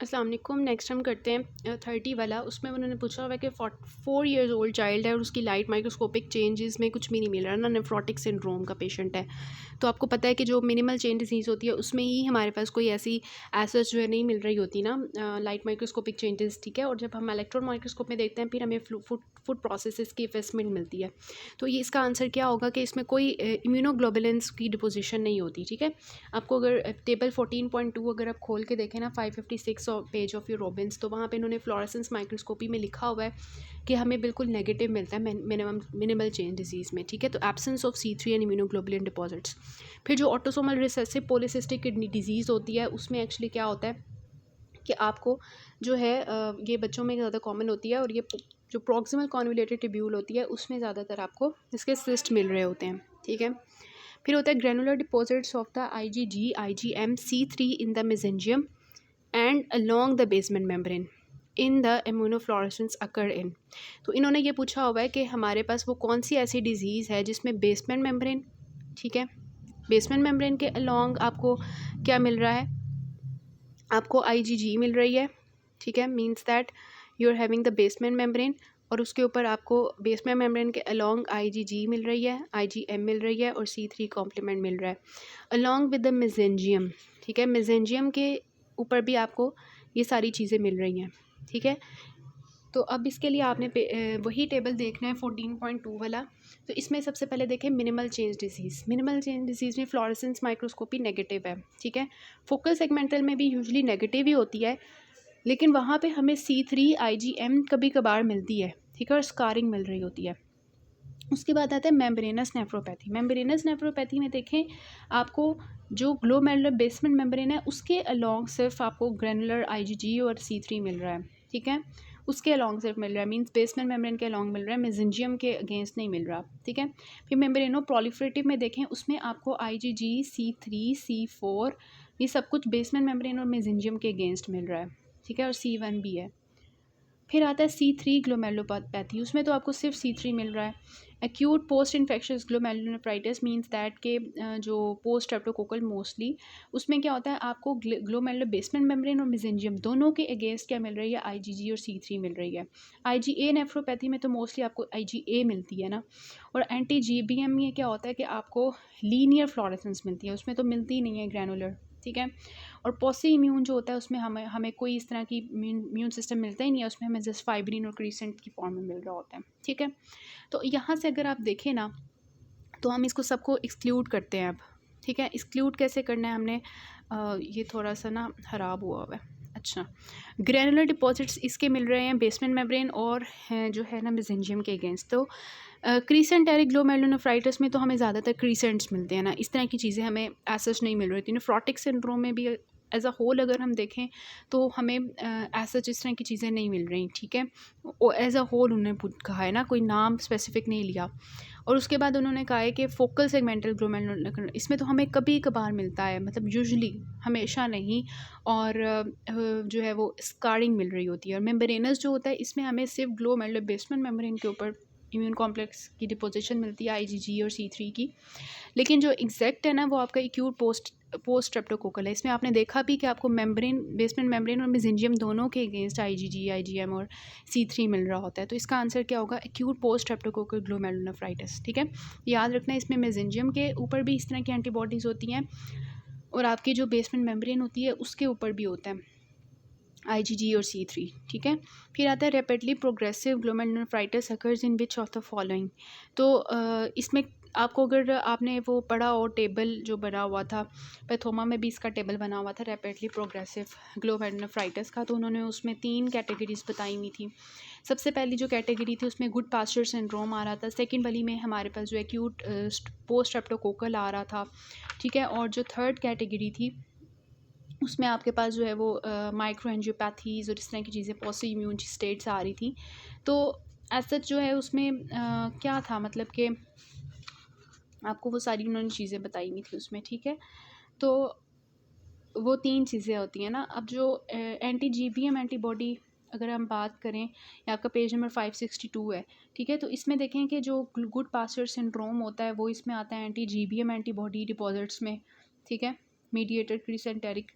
अस्सलाम वालेकुम। नेक्स्ट हम करते हैं 30 वाला। उसमें उन्होंने पूछा हुआ है कि 4 ईयर्स ओल्ड चाइल्ड है और उसकी लाइट माइक्रोस्कोपिक चेंजेस में कुछ भी नहीं मिल रहा ना, नेफ्रोटिक सिंड्रोम का पेशेंट है। तो आपको पता है कि जो मिनिमल चेन डिजीज़ होती है उसमें ही हमारे पास कोई ऐसी एसेस जो है नहीं मिल रही होती ना, लाइट माइक्रोस्कोपिक चेंजेस, ठीक है। और जब हम इलेक्ट्रॉन माइक्रोस्कोप में देखते हैं फिर हमें फूड प्रोसेसेस की इन्वेस्टमेंट मिलती है। तो ये इसका आंसर क्या होगा कि इसमें कोई इम्यूनोग्लोबुलिन्स की डिपोजिशन नहीं होती, ठीक है। आपको अगर टेबल 14.2 अगर आप खोल के देखें ना, 556 पेज ऑफ योर रॉबिन्स, तो वहाँ पे इन्होंने फ्लोरेसेंस माइक्रोस्कोपी में लिखा हुआ है कि हमें बिल्कुल नेगेटिव मिलता है मिनिमल चेन डिजीज़ में, ठीक है। तो absence of C3 and immunoglobulin deposits. फिर जो autosomal recessive polycystic kidney disease होती है उसमें एक्चुअली क्या होता है कि आपको जो है ये बच्चों में ज़्यादा कॉमन होती है, और ये जो प्रॉक्सिमल कॉन्वुलेटेड ट्यूब्यूल होती है उसमें ज़्यादातर आपको इसके सिस्ट मिल रहे होते हैं, ठीक है। फिर होता है granular deposits of the IgM C3 in the mesangium and along the basement membrane in the immunofluorescence occur in. तो इन्होंने ये पूछा हुआ है कि हमारे पास वो कौन सी ऐसी डिजीज़ है जिसमें बेसमेंट मेम्ब्रेन, ठीक है, बेसमेंट मेम्ब्रेन के अलोंग आपको क्या मिल रहा है, आपको IgG मिल रही है, ठीक है। Means that you are having the basement membrane, और उसके ऊपर आपको बेसमेंट मेम्ब्रेन के अलोंग IgG मिल रही है, IgM मिल रही है और C3 कॉम्प्लीमेंट मिल रहा है अलोंग विद द मेसेंजियम, ठीक है। मेसेंजियम के ऊपर भी आपको ये सारी चीज़ें मिल रही हैं, ठीक है। तो अब इसके लिए आपने वही टेबल देखना है 14.2 वाला। तो इसमें सबसे पहले देखें minimal change disease. Minimal change disease में फ्लोरेसेंस माइक्रोस्कोपी नेगेटिव है, ठीक है। फोकल सेगमेंटल में भी यूजुअली नेगेटिव ही होती है, लेकिन वहाँ पे हमें C3 IgM कभी कभार मिलती है, ठीक है, और स्कारिंग मिल रही होती है। उसके बाद आता है मेम्ब्रेनस नेफ्रोपैथी। मेम्ब्रेनस नेफ्रोपैथी में देखें आपको जो ग्लोमेरुलर बेसमेंट मेम्ब्रेन है उसके अलोंग सिर्फ आपको ग्रेनुलर IgG और C3 मिल रहा है, ठीक है। उसके अलोंग सिर्फ मिल रहा है, मींस बेसमेंट मेम्ब्रेन के अलोंग मिल रहा है, मेसेंजियम के अगेंस्ट नहीं मिल रहा, ठीक है। फिर मेम्ब्रेनो प्रोलिफरेटिव में देखें उसमें आपको IgG C3 C4 ये सब कुछ बेसमेंट मेम्ब्रेन और मेसेंजियम के अगेंस्ट मिल रहा है, ठीक है, और C1 भी है। फिर आता है C3 ग्लोमेरुलोपैथी, उसमें तो आपको सिर्फ C3 मिल रहा है। Acute post infectious glomerulonephritis means that के जो पोस्ट स्ट्रेप्टोकोकल मोस्टली उसमें क्या होता है आपको ग्लोमेरुलर बेसमेंट मेम्ब्रेन और मेसेंजियम दोनों के अगेंस्ट क्या मिल रही है, IgG और C3 मिल रही है। IgA नेफ्रोपैथी में तो मोस्टली आपको IgA मिलती है ना। और एंटी GBM में क्या होता है कि आपको लीनियर फ्लोरेसेंस मिलती है, उसमें तो मिलती ही नहीं है ग्रैनुलर, ठीक है। और पॉसी इम्यून जो होता है उसमें हमें हमें कोई इस तरह की इम्यून सिस्टम मिलता ही नहीं है, उसमें हमें जस्ट फाइब्रिन और क्रीसेंट की फॉर्म में मिल रहा होता है, ठीक है। तो यहाँ से अगर आप देखें ना तो हम इसको सबको एक्सक्लूड करते हैं अब, ठीक है। एक्सक्लूड कैसे करना है हमने, ये थोड़ा सा ना ख़राब हुआ है। अच्छा, ग्रेनुलर डिपॉजिट्स इसके मिल रहे हैं बेसमेंट मेम्ब्रेन और जो है ना मेसेंजियम के अगेंस्ट। तो क्रीसेंटेरिक ग्लोमेरुलोनेफ्राइटिस में तो हमें ज़्यादातर क्रीसेंट्स मिलते हैं ना, इस तरह की चीज़ें हमें एसच नहीं मिल रही थी। नेफ्रोटिक सिंड्रोम में भी एज अ होल अगर हम देखें तो हमें एसच इस तरह की चीज़ें नहीं मिल रही, ठीक है। एज अ होल उन्होंने कहा है ना, कोई नाम स्पेसिफिक नहीं लिया। और उसके बाद उन्होंने कहा है कि फोकल सेगमेंटल ग्लोमेरुलर इसमें तो हमें कभी कभार मिलता है, मतलब यूजुअली, हमेशा नहीं। और जो है वो स्कारिंग मिल रही होती है। और मेम्ब्रेनस जो होता है इसमें हमें सिर्फ ग्लोमेरुलर बेसमेंट मेम्ब्रेन के ऊपर इम्यून कॉम्प्लेक्स की डिपोजिशन मिलती है IgG और C3 की। लेकिन जो एग्जैक्ट है ना वो आपका एक्यूट पोस्ट स्ट्रेप्टोकोकल है। इसमें आपने देखा भी कि आपको मेम्ब्रेन बेसमेंट मेम्ब्रेन और मेसेंजियम दोनों के अगेंस्ट IgG IgM और C3 मिल रहा होता है। तो इसका आंसर क्या होगा, एक्यूट पोस्ट स्ट्रेप्टोकोकल ग्लोमेरुलोनेफ्राइटिस, ठीक है। याद रखना इसमें मेसेंजियम के ऊपर भी इस तरह की एंटीबॉडीज़ होती हैं और आपकी जो बेसमेंट मेम्ब्रेन होती है उसके ऊपर भी होता है IgG और C3, ठीक है। फिर आता है rapidly progressive glomerulonephritis occurs in which of the following. तो इसमें आपको अगर आपने वो पढ़ा हो टेबल जो बना हुआ था पैथोमा में भी इसका टेबल बना हुआ था रैपिडली प्रोग्रेसिव ग्लोमेरुलोनेफ्राइटिस का, तो उन्होंने उसमें 3 कैटेगरीज बताई हुई थी। सबसे पहली जो कैटेगरी थी उसमें गुड पास्चर सिंड्रोम आ रहा था। सेकेंड वाली में हमारे पास जो एक्यूट पोस्ट स्ट्रेप्टोकोकल आ रहा था, ठीक है। और जो थर्ड कैटेगरी थी उसमें आपके पास जो है वो माइक्रो एंजियोपैथीज़ और इस तरह की चीज़ें पॉसी इम्यून स्टेट्स आ रही थी। तो एज सच जो है उसमें क्या था, मतलब कि आपको वो सारी उन्होंने चीज़ें बताई हुई थी उसमें, ठीक है। तो वो 3 चीज़ें होती हैं ना। अब जो एंटी GBM एंटीबॉडी अगर हम बात करें, या आपका पेज नंबर 562 है, ठीक है। तो इसमें देखें कि जो गुड पास्चर सिंड्रोम होता है वो इसमें आता है एंटी GBM एंटीबॉडी डिपॉजिट्स में, ठीक है, मीडिएटेड क्रीसेंटेरिक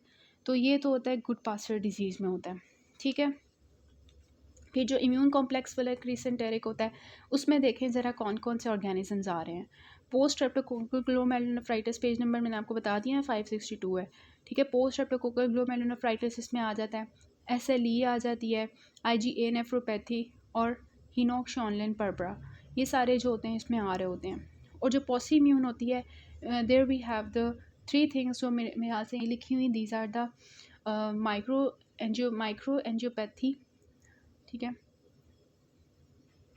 तो ये तो होता है गुड पास्चर डिजीज़ में होता है, ठीक है। फिर जो इम्यून कॉम्प्लेक्स वाला क्रिसेंटेरिक होता है, उसमें देखें ज़रा कौन कौन से ऑर्गेनिजम्स आ रहे हैं। Post streptococcal glomerulonephritis page number मैंने आपको बता दिया है 562 है, ठीक है। पोस्ट स्ट्रेप्टोकोकल ग्लोमेरुलोनेफ्राइटिस इसमें आ जाता है, SLE आ जाती है, IgA नेफ्रोपैथी और हिनोक्शॉनलिन पर्बरा, ये सारे जो होते हैं इसमें आ रहे होते हैं। और जो पॉसी इम्यून होती है, there we have the 3 things जो मेरे यहाँ से लिखी हुई, these are the micro angiopathy, ठीक है,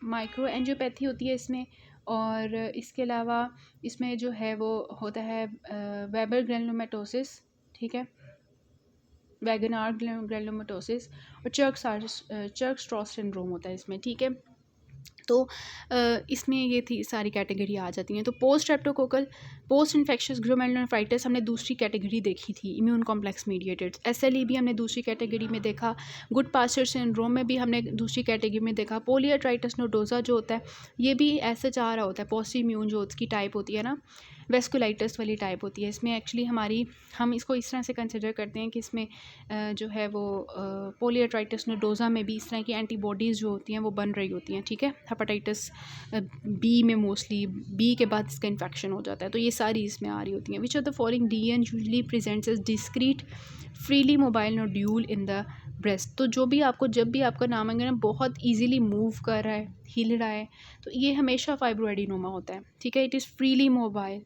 माइक्रो एंजियोपैथी होती है इसमें। और इसके अलावा इसमें जो है वो होता है वेबर ग्रैनुलोमेटोसिस, ठीक है, वैगनार ग्रैनुलोमेटोसिस, और चर्क स्ट्रॉस सिंड्रोम होता है इसमें, ठीक है। तो इसमें ये थी सारी कैटेगरी आ जाती हैं। तो post streptococcal post infectious glomerulonephritis हमने दूसरी कैटेगरी देखी थी, इम्यून कॉम्प्लेक्स मीडिएटेड। SLE भी हमने दूसरी कैटेगरी में देखा। गुड पास्चर सिंड्रोम में भी हमने दूसरी कैटेगरी में देखा। पोलियोट्राइटिस नोडोजा जो होता है ये भी SHR होता है, पोस्ट इम्यून जो उसकी टाइप होती है ना, वेस्कुलाइटिस वाली टाइप होती है। इसमें एक्चुअली हम इसको इस तरह से कंसिडर करते हैं कि इसमें जो है वो पोलियोट्राइटिस नोडोजा में भी इस तरह की एंटीबॉडीज़ जो होती हैं वो बन रही होती हैं, ठीक है। हेपेटाइटिस B में मोस्टली B के बाद इसका इन्फेक्शन हो जाता है, तो ये सारी इसमें आ रही होती हैं। Which of the following DN usually presents as discrete freely mobile nodule in the breast. तो जब भी आपका नाम है ना बहुत ईजीली मूव कर रहा है, हिल रहा है, तो ये हमेशा फाइब्रोएडिनोमा होता है, ठीक है। इट इज़ फ्रीली मोबाइल,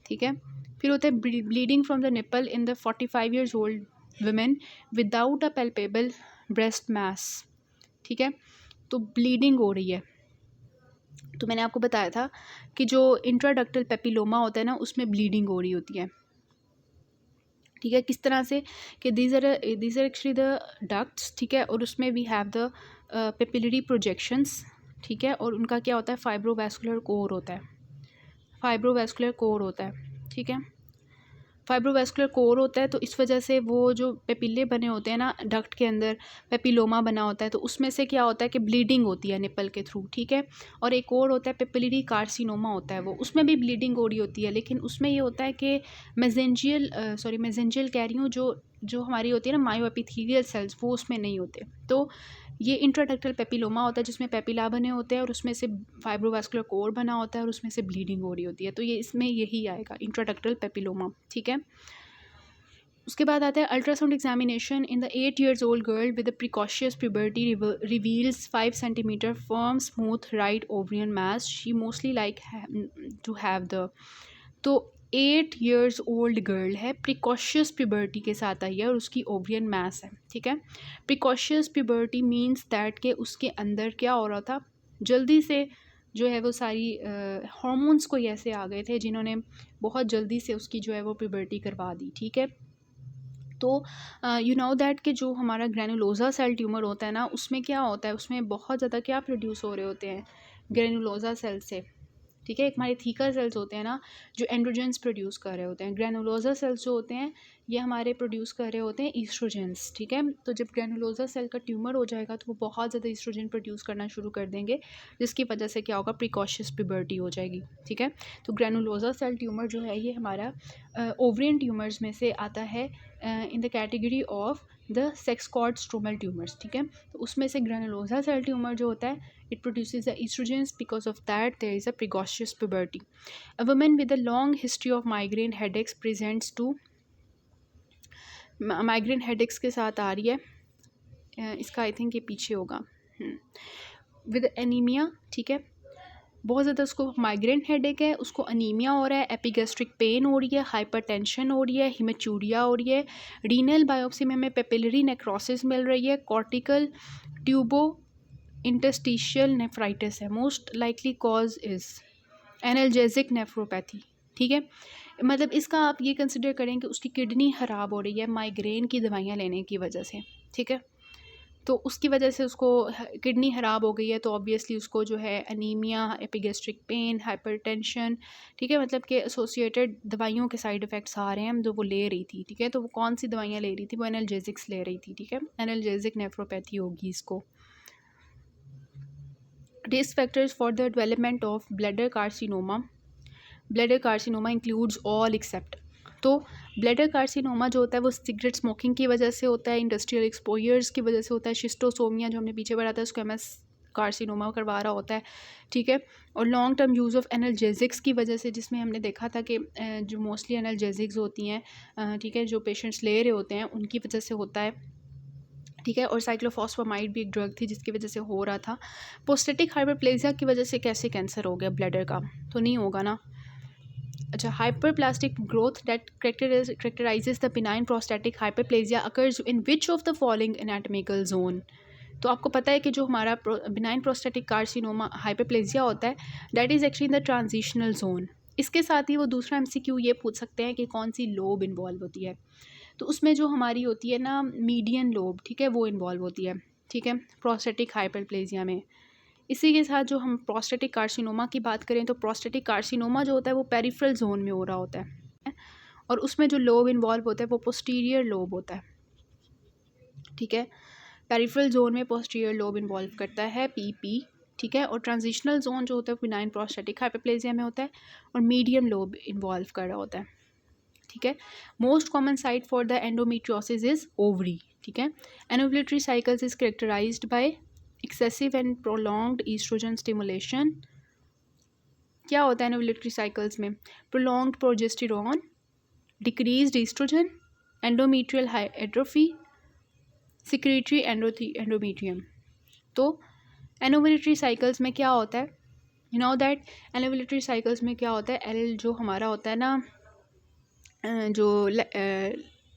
ठीक है। फिर होता है bleeding from the nipple in the 45 years old women without a palpable breast mass, ठीक है। तो ब्लीडिंग हो रही है, तो मैंने आपको बताया था कि जो इंट्राडक्टल पेपिलोमा होता है ना उसमें ब्लीडिंग हो रही होती है, ठीक है। किस तरह से कि these are actually the ducts, ठीक है, और उसमें we have the papillary projections, ठीक है, और उनका क्या होता है फाइब्रोवैस्कुलर कोर होता है, ठीक है। फाइब्रोवैस्कुलर कोर होता है, तो इस वजह से वो जो पेपिले बने होते हैं ना डक्ट के अंदर, पेपिलोमा बना होता है, तो उसमें से क्या होता है कि ब्लीडिंग होती है निपल के थ्रू, ठीक है। और एक और होता है पेपिलरी कार्सिनोमा होता है, वो उसमें भी ब्लीडिंग हो रही होती है, लेकिन उसमें ये होता है कि मेसेंजियल कह रही हूँ, जो हमारी होती है ना मायोएपिथेलियल सेल्स, वो उसमें नहीं होते। तो ये इंट्राडक्टल पेपिलोमा होता है जिसमें पेपिला बने होते हैं और उसमें से फाइब्रोवैस्कुलर कोर बना होता है और उसमें से ब्लीडिंग हो रही होती है, तो ये इसमें यही आएगा इंट्राडक्टल पेपिलोमा, ठीक है। उसके बाद आता है ultrasound examination in the 8 years old girl with a precocious puberty reveals 5 centimeter firm smooth right ovarian mass. She mostly like to have the, तो 8 years old गर्ल है, प्रिकॉशियस प्यूबर्टी के साथ आई है और उसकी ओवरियन मास है, ठीक है। प्रिकॉशियस प्यूबर्टी मीन्स दैट के उसके अंदर क्या हो रहा था, जल्दी से जो है वो सारी हार्मोन्स कोई ऐसे आ गए थे जिन्होंने बहुत जल्दी से उसकी जो है वो प्यूबर्टी करवा दी, ठीक है। तो यू नो दैट कि जो हमारा ग्रैनुलोजा सेल ट्यूमर होता है ना उसमें क्या होता है, उसमें बहुत ज़्यादा क्या प्रोड्यूस हो रहे होते हैं ग्रैनुलोजा सेल से, ठीक है। एक हमारे थीकर सेल्स होते हैं ना जो एंड्रोजेंस प्रोड्यूस कर रहे होते हैं, ग्रैनुलोजा सेल्स जो होते हैं ये हमारे प्रोड्यूस कर रहे होते हैं ईस्ट्रोजेंस, ठीक है। तो जब ग्रैनुलोजा सेल का ट्यूमर हो जाएगा तो वो बहुत ज़्यादा ईस्ट्रोजन प्रोड्यूस करना शुरू कर देंगे, जिसकी वजह से क्या होगा प्रिकॉशियस प्यूबर्टी हो जाएगी, ठीक है। तो ग्रैनुलोजा सेल ट्यूमर जो है ये हमारा ओवरियन ट्यूमर्स में से आता है in the category of the sex cord stromal tumours, ठीक है। तो उसमें से ग्रैनुलोजा सेल ट्यूमर जो होता है it produces the estrogens, because of that there is a precocious puberty. A woman with a long history of migraine headaches presents to migraine headaches के साथ आ रही है, इसका आई थिंक ये पीछे होगा, विद एनीमिया, ठीक है। बहुत ज़्यादा उसको माइग्रेन हेडेक है, उसको अनीमिया हो रहा है, एपिगैस्ट्रिक पेन हो रही है, हाइपरटेंशन हो रही है, हिमेचूरिया हो रही है, रीनल बायोप्सी में हमें पेपिलरी नेक्रोसिस मिल रही है, कॉर्टिकल ट्यूबो इंटरस्टिशियल नेफ्राइटिस है, most likely cause is analgesic nephropathy, ठीक है। मतलब इसका आप ये कंसिडर करें कि उसकी किडनी ख़राब हो रही है माइग्रेन की दवाइयाँ लेने की वजह से, ठीक है। तो उसकी वजह से उसको किडनी ख़राब हो गई है, तो ऑब्वियसली उसको जो है अनीमिया, एपिगैस्ट्रिक पेन, हाइपरटेंशन, ठीक है, मतलब कि एसोसिएटेड दवाइयों के साइड इफ़ेक्ट्स आ रहे हैं जो वो ले रही थी, ठीक है। तो वो कौन सी दवाइयाँ ले रही थी, वो एनाल्जेसिक्स ले रही थी, ठीक है। एनाल्जेसिक नेफ्रोपैथी होगी इसको। Risk factors for the development of bladder carcinoma includes all except, तो ब्लैडर कार्सिनोमा जो होता है वो सिगरेट स्मोकिंग की वजह से होता है, इंडस्ट्रियल एक्सपोजर्स की वजह से होता है, शिस्टोसोमिया जो हमने पीछे पढ़ा था उसको एमएस कार्सिनोमा करवा रहा होता है, ठीक है। और long term use of analgesics की वजह से, जिसमें हमने देखा था कि जो मोस्टली एनाल्जेसिक्स होती हैं, ठीक है, जो पेशेंट्स ले रहे होते हैं उनकी वजह से होता है, ठीक है। और साइक्लोफॉस्फामाइड भी एक ड्रग थी जिसकी वजह से हो रहा था। प्रोस्टेटिक हाइपरप्लेजिया की वजह से कैसे कैंसर हो गया ब्लैडर का, तो नहीं होगा ना। अच्छा, hyperplastic growth that characterizes the benign prostatic hyperplasia occurs in which of the following anatomical zone. तो आपको पता है कि जो हमारा बिनाइन प्रोस्टेटिक कार्सिनोमा हाइपरप्लेजिया होता है that is actually in the transitional zone. इसके साथ ही वो दूसरा एमसीक्यू ये पूछ सकते हैं कि कौन सी लोब इन्वॉल्व होती है, तो उसमें जो हमारी होती है ना मीडियन लोब, ठीक है, वो इन्वॉल्व होती है, ठीक है, प्रोस्टेटिक हाइपरप्लेजिया में। इसी के साथ जो हम प्रोस्टेटिक कार्सिनोमा की बात करें तो प्रोस्टेटिक कार्सिनोमा जो होता है वो पेरिफेरल जोन में हो रहा होता है, और उसमें जो लोब इन्वॉल्व होता है वो पोस्टीरियर लोब होता है, ठीक है। पेरिफेरल जोन में पोस्टीरियर लोब इन्वॉल्व करता है, पीपी, ठीक है। और ट्रांजिशनल जोन जो होता है बिनाइन प्रोस्टेटिक हाइपरप्लेजिया में होता है, और मीडियम लोब इन्वॉल्व कर रहा होता है, ठीक है। Most common site for the endometriosis is ovary, ठीक है। Anovulatory cycles is characterised by excessive and prolonged oestrogen stimulation. क्या होता है एनोवुलेटरी साइकिल्स में? Prolonged progesterone, decreased oestrogen, endometrial hypertrophy, secretory endometrium. तो एनोवुलेटरी साइकिल्स में क्या होता है, you know that anovulatory cycles में क्या होता है, एल जो हमारा होता है ना,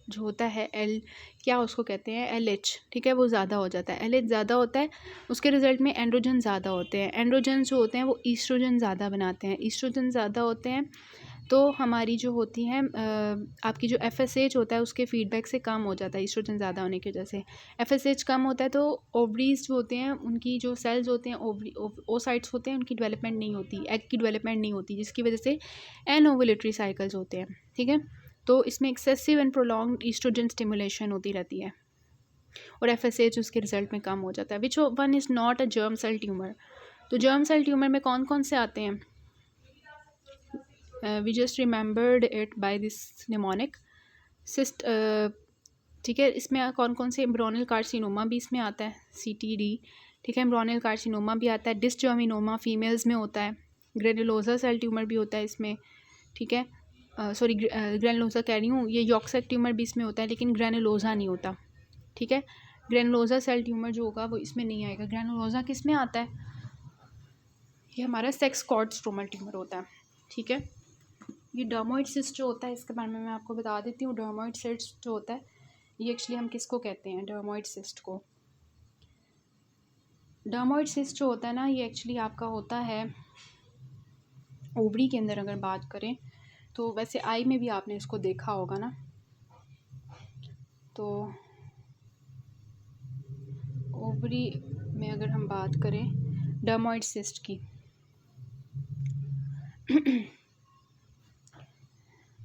जो होता है एल, क्या उसको कहते हैं, एल एच, ठीक है, वो ज़्यादा हो जाता है, एल एच ज़्यादा होता है, उसके रिज़ल्ट में एंड्रोजन ज़्यादा होते हैं। एंड्रोजन जो होते हैं वो ईस्ट्रोजन ज़्यादा बनाते हैं, ईस्ट्रोजन ज़्यादा होते हैं तो हमारी जो होती हैं आपकी जो एफएसएच होता है उसके फीडबैक से कम हो जाता है, ईस्ट्रोजन ज़्यादा होने की वजह से एफएसएच कम होता है, तो ओवरीज जो होते हैं उनकी जो सेल्स होते हैं ओसाइट्स होते हैं उनकी डेवलपमेंट नहीं होती, एग की डेवलपमेंट नहीं होती, जिसकी वजह से एनओवुलेटरी साइकिल्स होते हैं, ठीक है। तो इसमें excessive and prolonged oestrogen stimulation होती रहती है और एफएसएच उसके रिजल्ट में कम हो जाता है। Which one is not a germ cell tumour? तो जर्म सेल ट्यूमर में कौन कौन से आते हैं? We just remembered it by this mnemonic cyst, ठीक है। इसमें कौन कौन से, एम्ब्रोनल कार्सिनोमा भी इसमें आता है, CTD, ठीक है, एम्ब्रोनल कार्सिनोमा भी आता है, डिस्जर्मिनोमा फीमेल्स में होता है, ग्रेनुलोसा सेल ट्यूमर भी होता है इसमें, ठीक है, सॉरी ग्रेनुलोसा कह रही हूँ, ये यॉर्कसाइट ट्यूमर भी इसमें होता है लेकिन ग्रेनुलोसा नहीं होता, ठीक है। ग्रेनुलोसा सेल ट्यूमर जो होगा वो इसमें नहीं आएगा। ग्रेनुलोसा किस में आता है? ये हमारा सेक्स कॉर्ड स्ट्रोमल ट्यूमर होता है, ठीक है। ये डर्मोइड सिस्ट जो होता है इसके बारे में मैं आपको बता देती हूँ। डर्मोइड सिस्ट जो होता है ये एक्चुअली हम किसको कहते हैं, डर्मोइड सिस्ट को? डर्मोइड सिस्ट जो होता है ना ये एक्चुअली आपका होता है ओवरी के अंदर। अगर बात करें तो वैसे आई में भी आपने इसको देखा होगा ना, तो ओवरी में अगर हम बात करें डर्मोइड सिस्ट की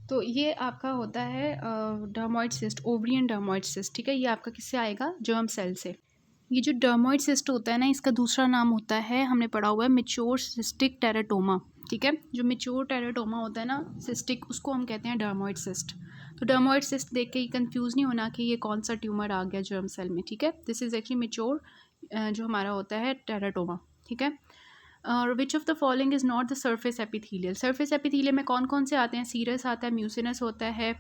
तो ये आपका होता है dermoid cyst, ovarian dermoid cyst, ठीक है। ये आपका किससे आएगा? जर्म सेल से। ये जो डर्मोइड सिस्ट होता है ना इसका दूसरा नाम होता है, हमने पढ़ा हुआ है, मैच्योर सिस्टिक टेराटोमा, ठीक है। जो मैच्योर टेराटोमा होता है ना सिस्टिक, उसको हम कहते हैं डर्मोइड सिस्ट। तो डर्मोइड सिस्ट देख के ही कंफ्यूज नहीं होना कि ये कौन सा ट्यूमर आ गया जर्म सेल में, ठीक है। दिस इज़ एक्चुअली मैच्योर जो हमारा होता है टेराटोमा, ठीक है। और विच of the following is not the surface epithelial? Surface epithelial में कौन कौन से आते हैं? सीरस आता है, म्यूसिनस होता है,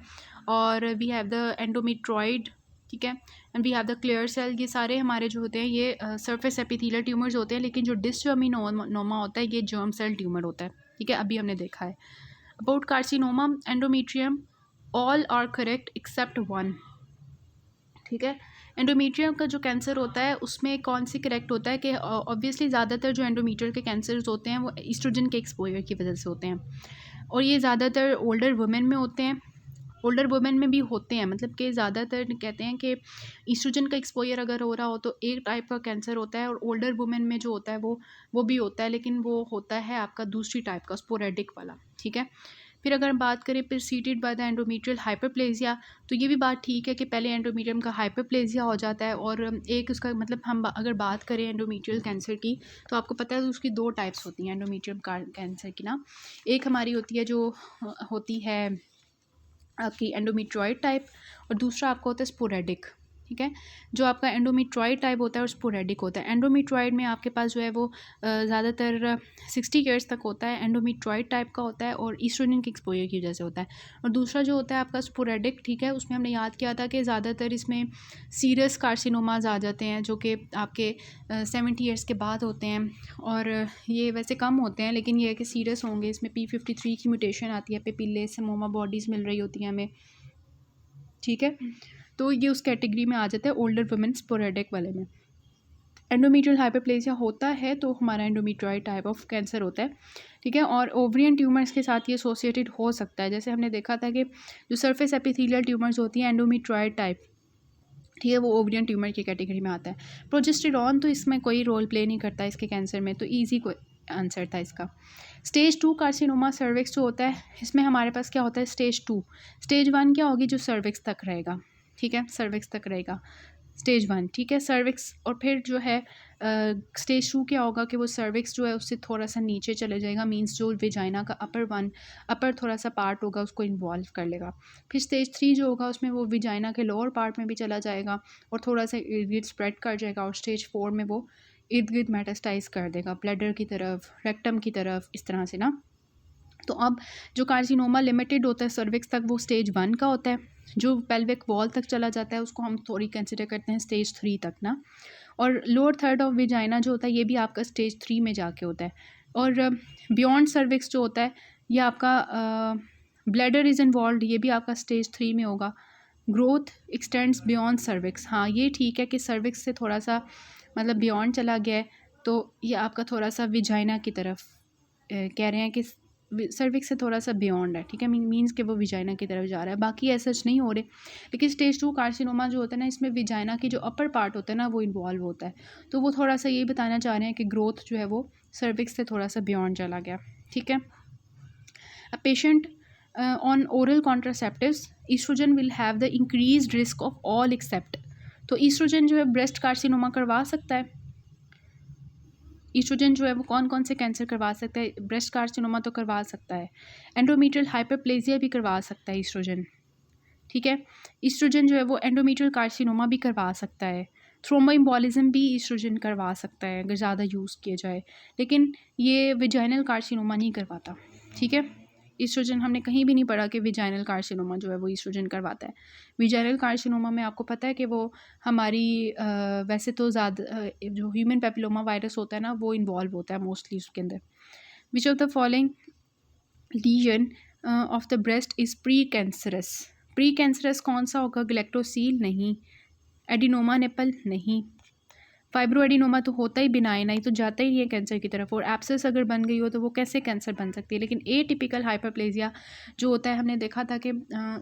और वी हैव द एंडोमेट्रॉइड, ठीक है, and we have the clear cell. ये सारे हमारे जो होते हैं ये सरफेस एपिथीलियल ट्यूमर्स होते हैं, लेकिन जो डिस्जर्मिनोमा होता है ये जर्म सेल ट्यूमर होता है, ठीक है, अभी हमने देखा है। About carcinoma endometrium all are correct except one, ठीक है। एंडोमेट्रियम का जो कैंसर होता है उसमें कौन सी करेक्ट होता है कि ऑब्वियसली ज़्यादातर जो एंडोमेट्रियल के कैंसर्स होते हैं वो ईस्ट्रोजन के एक्सपोजर की वजह से होते हैं, और ये ज़्यादातर ओल्डर वुमेन में होते हैं, ओल्डर वुमेन में भी होते हैं, मतलब कि ज़्यादातर कहते हैं कि ईस्ट्रोजन का एक्सपोजर अगर हो रहा हो तो एक टाइप का कैंसर होता है, और ओल्डर वुमेन में जो होता है वो भी होता है, लेकिन वो होता है आपका दूसरी टाइप का, स्पोरेडिक वाला, ठीक है। फिर अगर हम बात करें preceded by the endometrial hyperplasia, तो ये भी बात ठीक है कि पहले एंडोमेट्रियम का हाइपरप्लेजिया हो जाता है, और एक उसका मतलब हम अगर बात करें एंडोमेट्रियल कैंसर की तो आपको पता है उसकी दो टाइप्स होती हैं एंडोमेट्रियम कैंसर की ना। एक हमारी होती है जो होती है आपकी एंडोमेट्रॉयड टाइप, और दूसरा आपका होता है स्पोरेडिक। ठीक है, जो आपका एंडोमेट्रॉयड टाइप होता है और स्पोरेडिक होता है। एंडोमेट्रॉयड में आपके पास जो है वो ज़्यादातर 60 ईयर्स तक होता है, एंडोमेट्रॉयड टाइप का होता है, और ईस्ट्रोजन की एक्सपोजर की वजह से होता है। और दूसरा जो होता है आपका स्पोरेडिक, ठीक है, उसमें हमने याद किया था कि ज़्यादातर इसमें सीरस कार्सिनोमाज आ जाते हैं, जो कि आपके 70 ईयर्स के बाद होते हैं, और ये वैसे कम होते हैं, लेकिन ये है कि सीरस होंगे। इसमें P53 की म्यूटेशन आती है, पेपिले सेमोमा बॉडीज़ मिल रही होती हैं हमें। ठीक है, तो ये उस कैटेगरी में आ जाता है ओल्डर वुमेन स्पोरेडिक वाले में। एंडोमेट्रियल हाइपरप्लेसिया होता है तो हमारा एंडोमेट्रॉयड टाइप ऑफ कैंसर होता है। ठीक है, और ओवरियन ट्यूमर्स के साथ ये एसोसिएटेड हो सकता है। जैसे हमने देखा था कि जो सरफेस एपिथेलियल ट्यूमर्स होती हैं एंडोमेट्रॉयड टाइप, ठीक है, वो ओवरियन ट्यूमर की कैटेगरी में आता है। प्रोजेस्टेरॉन तो इसमें कोई रोल प्ले नहीं करता इसके कैंसर में, तो ईजी को आंसर था इसका। स्टेज 2 कार्सिनोमा सर्विक्स जो होता है, इसमें हमारे पास क्या होता है स्टेज 2। स्टेज 1 क्या होगी, जो सर्विक्स तक रहेगा। ठीक है, सर्विक्स तक रहेगा स्टेज 1। ठीक है, सर्विक्स, और फिर जो है स्टेज 2 क्या होगा कि वो सर्विक्स जो है उससे थोड़ा सा नीचे चले जाएगा, मींस जो वेजाइना का अपर थोड़ा सा पार्ट होगा उसको इन्वॉल्व कर लेगा। फिर स्टेज 3 जो होगा उसमें वो वेजाइना के लोअर पार्ट में भी चला जाएगा और थोड़ा सा इर्द गिर्द स्प्रेड कर जाएगा, और स्टेज 4 में वो इर्द गिर्द मेटास्टाइज कर देगा ब्लैडर की तरफ, रेक्टम की तरफ, इस तरह से ना। तो अब जो कार्सिनोमा लिमिटेड होता है सर्विक्स तक, वो स्टेज 1 का होता है। जो पेल्विक वॉल तक चला जाता है उसको हम थोड़ी कंसिडर करते हैं स्टेज 3 तक ना। और लोअर थर्ड ऑफ वेजाइना जो होता है ये भी आपका स्टेज 3 में जाके होता है। और बियॉन्ड सर्विक्स जो होता है ये आपका ब्लैडर इज़ इन्वॉल्व, ये भी आपका स्टेज 3 में होगा। ग्रोथ एक्सटेंड्स बियॉन्ड सर्विक्स, हाँ ये ठीक है कि सर्विक्स से थोड़ा सा मतलब बियॉन्ड चला गया है, तो ये आपका थोड़ा सा विजाइना की तरफ कह रहे हैं कि सर्विक्स से थोड़ा सा बियॉन्ड है। ठीक है, मीन्स कि वो विजाइना की तरफ जा रहा है, बाकी ऐसा नहीं हो रहे। लेकिन स्टेज 2 कार्सिनोमा जो होता है ना, इसमें विजाइना की जो अपर पार्ट होता है ना वो इन्वॉल्व होता है, तो वो थोड़ा सा ये बताना चाह रहे हैं कि ग्रोथ जो है वो सर्विक्स से थोड़ा सा बियॉन्ड चला गया। ठीक है, a patient on oral contraceptives oestrogen will have the increase risk of all except. तो ईस्ट्रोजन जो है ब्रेस्ट कार्सिनोमा करवा सकता है। ईस्ट्रोजन जो है वो कौन कौन से कैंसर करवा सकता है, ब्रेस्ट कार्सिनोमा तो करवा सकता है, एंडोमेट्रियल हाइपरप्लेजिया भी करवा सकता है ईस्ट्रोजन। ठीक है, ईस्ट्रोजन जो है वो एंडोमेट्रियल कार्सिनोमा भी करवा सकता है, थ्रोम्बोएम्बोलिज्म भी ईस्ट्रोजन करवा सकता है अगर ज़्यादा यूज़ किया जाए, लेकिन ये विजाइनल कार्सिनोमा नहीं करवाता। ठीक है, ईस्ट्रोजन हमने कहीं भी नहीं पढ़ा कि विजाइनल कार्सिनोमा जो है वो ईस्ट्रोजन करवाता है। विजाइनल कार्सिनोमा में आपको पता है कि वो हमारी वैसे तो ज़्यादा जो ह्यूमन पेपिलोमा वायरस होता है ना वो इन्वॉल्व होता है मोस्टली उसके अंदर। Which of the following lesion of the breast is pre cancerous. Pre cancerous कौन सा होगा, गलेक्टोसील नहीं, एडिनोमा नेपल नहीं, फाइब्रो एडिनोमा तो होता ही बिनाइन, नहीं तो जाता ही है कैंसर की तरफ, और एब्सेस अगर बन गई हो तो वो कैसे कैंसर बन सकती है। लेकिन ए टिपिकल हाइपरप्लेजिया जो होता है हमने देखा था कि